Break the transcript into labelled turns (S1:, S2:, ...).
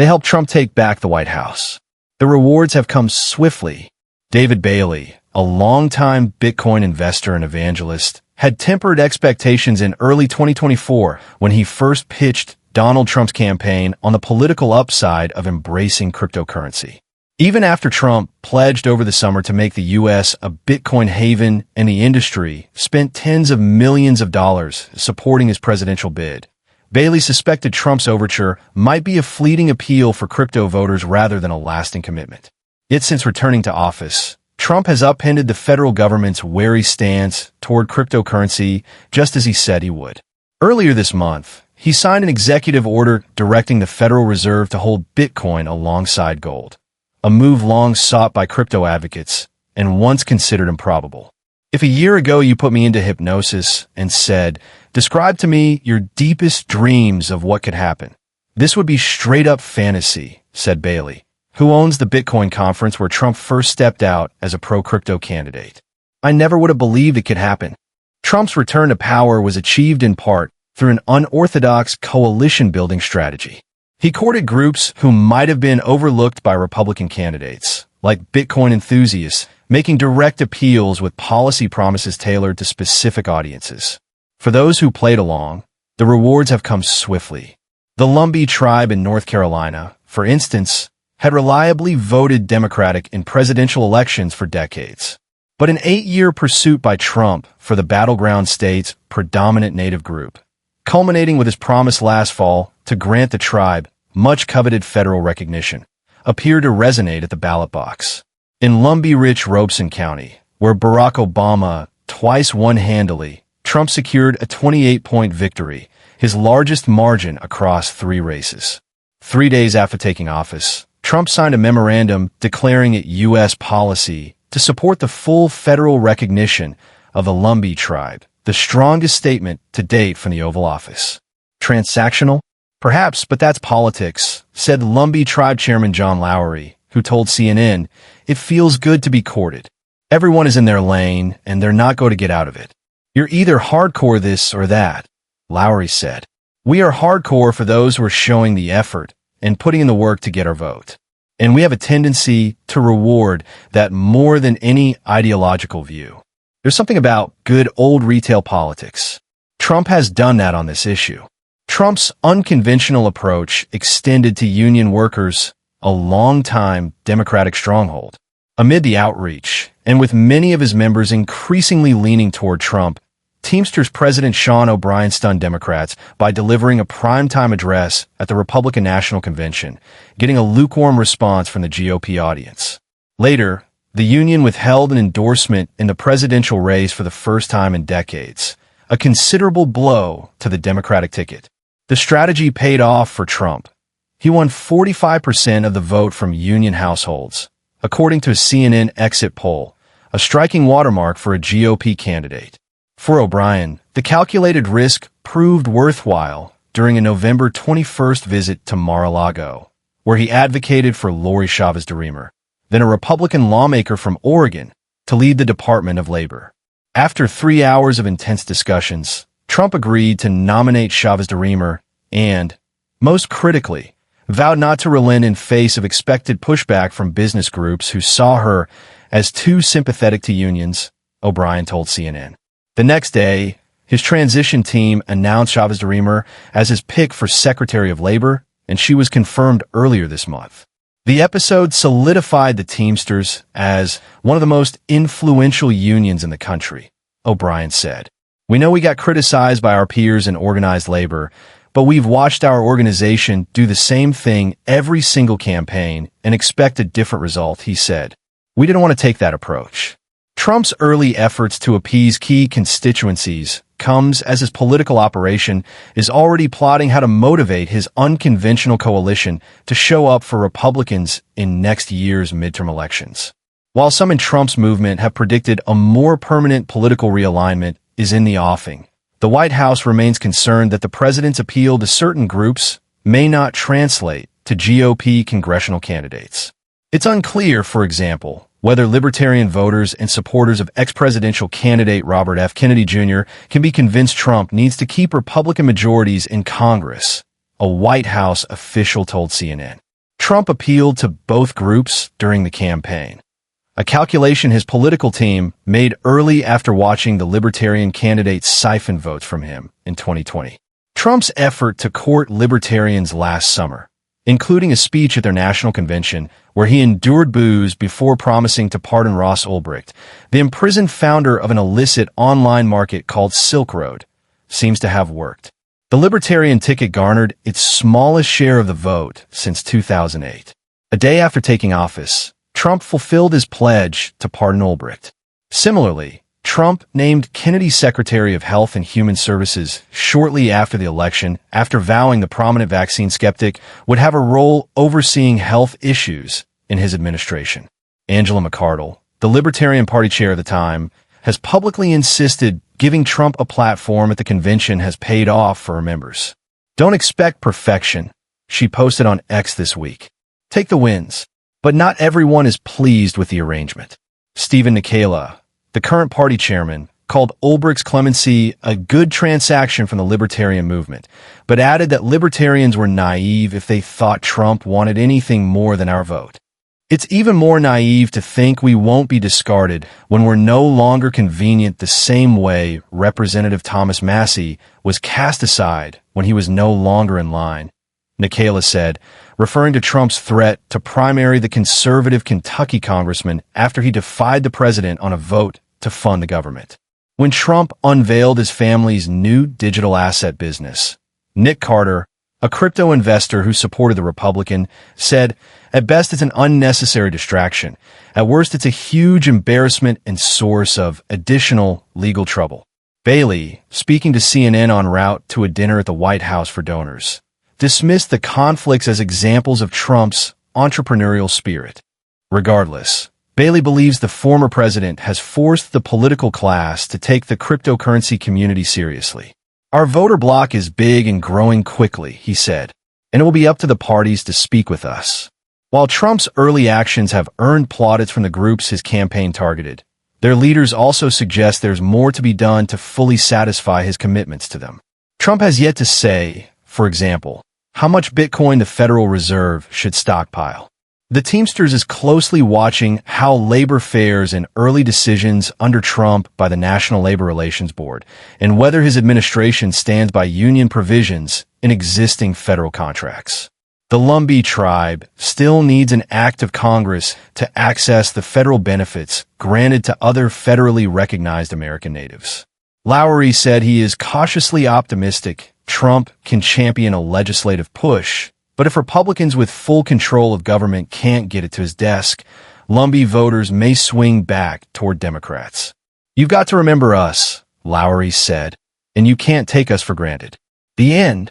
S1: They helped Trump take back the White House. The rewards have come swiftly. David Bailey, a longtime Bitcoin investor and evangelist, had tempered expectations in early 2024 when he first pitched Donald Trump's campaign on the political upside of embracing cryptocurrency. Even after Trump pledged over the summer to make the U.S. a Bitcoin haven and the industry spent tens of millions of dollars supporting his presidential bid, Bailey suspected Trump's overture might be a fleeting appeal for crypto voters rather than a lasting commitment. Yet since returning to office, Trump has upended the federal government's wary stance toward cryptocurrency just as he said he would. Earlier this month, he signed an executive order directing the Federal Reserve to hold Bitcoin alongside gold, a move long sought by crypto advocates and once considered improbable. If a year ago you put me into hypnosis and said, "Describe to me your deepest dreams of what could happen," this would be straight-up fantasy, said Bailey, who owns the Bitcoin conference where Trump first stepped out as a pro-crypto candidate. "I never would have believed it could happen." Trump's return to power was achieved in part through an unorthodox coalition-building strategy. He courted groups who might have been overlooked by Republican candidates, like Bitcoin enthusiasts, making direct appeals with policy promises tailored to specific audiences. For those who played along, the rewards have come swiftly. The Lumbee tribe in North Carolina, for instance, had reliably voted Democratic in presidential elections for decades. But an 8-year pursuit by Trump for the battleground state's predominant native group, culminating with his promise last fall to grant the tribe much-coveted federal recognition, appeared to resonate at the ballot box. In Lumbee-rich Robeson County, where Barack Obama twice won handily, Trump secured a 28-point victory, his largest margin across 3 races. 3 days after taking office, Trump signed a memorandum declaring it U.S. policy to support the full federal recognition of the Lumbee tribe, the strongest statement to date from the Oval Office. Transactional? Perhaps, but that's politics, said Lumbee tribe chairman John Lowery, who told CNN, "It feels good to be courted. Everyone is in their lane, and they're not going to get out of it. You're either hardcore this or that," Lowery said. "We are hardcore for those who are showing the effort and putting in the work to get our vote. And we have a tendency to reward that more than any ideological view. There's something about good old retail politics. Trump has done that on this issue." Trump's unconventional approach extended to union workers, a long-time Democratic stronghold. Amid the outreach, and with many of his members increasingly leaning toward Trump, Teamsters President Sean O'Brien stunned Democrats by delivering a primetime address at the Republican National Convention, getting a lukewarm response from the GOP audience. Later, the union withheld an endorsement in the presidential race for the first time in decades, a considerable blow to the Democratic ticket. The strategy paid off for Trump. He won 45% of the vote from union households, according to a CNN exit poll, a striking watermark for a GOP candidate. For O'Brien, the calculated risk proved worthwhile during a November 21st visit to Mar-a-Lago, where he advocated for Lori Chavez DeRemer, then a Republican lawmaker from Oregon, to lead the Department of Labor. After 3 hours of intense discussions, Trump agreed to nominate Chavez DeRemer and, most critically, vowed not to relent in face of expected pushback from business groups who saw her as too sympathetic to unions, O'Brien told CNN. The next day, his transition team announced Chavez DeRemer as his pick for Secretary of Labor, and she was confirmed earlier this month. The episode solidified the Teamsters as one of the most influential unions in the country, O'Brien said. "We know we got criticized by our peers in organized labor, but we've watched our organization do the same thing every single campaign and expect a different result," he said. "We didn't want to take that approach." Trump's early efforts to appease key constituencies comes as his political operation is already plotting how to motivate his unconventional coalition to show up for Republicans in next year's midterm elections. While some in Trump's movement have predicted a more permanent political realignment is in the offing, the White House remains concerned that the president's appeal to certain groups may not translate to GOP congressional candidates. It's unclear, for example, whether libertarian voters and supporters of ex-presidential candidate Robert F. Kennedy Jr. can be convinced Trump needs to keep Republican majorities in Congress, a White House official told CNN. Trump appealed to both groups during the campaign. A calculation his political team made early after watching the Libertarian candidate siphon votes from him in 2020. Trump's effort to court Libertarians last summer, including a speech at their national convention where he endured boos before promising to pardon Ross Ulbricht, the imprisoned founder of an illicit online market called Silk Road, seems to have worked. The Libertarian ticket garnered its smallest share of the vote since 2008. A day after taking office, Trump fulfilled his pledge to pardon Ulbricht. Similarly, Trump named Kennedy Secretary of Health and Human Services shortly after the election, after vowing the prominent vaccine skeptic would have a role overseeing health issues in his administration. Angela McArdle, the Libertarian Party chair at the time, has publicly insisted giving Trump a platform at the convention has paid off for her members. Don't expect perfection, she posted on X this week. Take the wins. But not everyone is pleased with the arrangement. Stephen Nikela, the current party chairman, called Ulbricht's clemency a good transaction from the Libertarian movement, but added that Libertarians were naive if they thought Trump wanted anything more than our vote. It's even more naive to think we won't be discarded when we're no longer convenient, the same way Representative Thomas Massie was cast aside when he was no longer in line, Nikela said, referring to Trump's threat to primary the conservative Kentucky congressman after he defied the president on a vote to fund the government. When Trump unveiled his family's new digital asset business, Nick Carter, a crypto investor who supported the Republican, said, "At best, it's an unnecessary distraction. At worst, it's a huge embarrassment and source of additional legal trouble." Bailey, speaking to CNN en route to a dinner at the White House for donors, dismissed the conflicts as examples of Trump's entrepreneurial spirit. Regardless, Bailey believes the former president has forced the political class to take the cryptocurrency community seriously. "Our voter bloc is big and growing quickly," he said, "and it will be up to the parties to speak with us." While Trump's early actions have earned plaudits from the groups his campaign targeted, their leaders also suggest there's more to be done to fully satisfy his commitments to them. Trump has yet to say, for example, how much Bitcoin the Federal Reserve should stockpile. The Teamsters is closely watching how labor fares in early decisions under Trump by the National Labor Relations Board and whether his administration stands by union provisions in existing federal contracts. The Lumbee tribe still needs an act of Congress to access the federal benefits granted to other federally recognized American natives. Lowery said he is cautiously optimistic Trump can champion a legislative push, but if Republicans with full control of government can't get it to his desk, Lumbee voters may swing back toward Democrats. "You've got to remember us," Lowery said, "and you can't take us for granted." The end.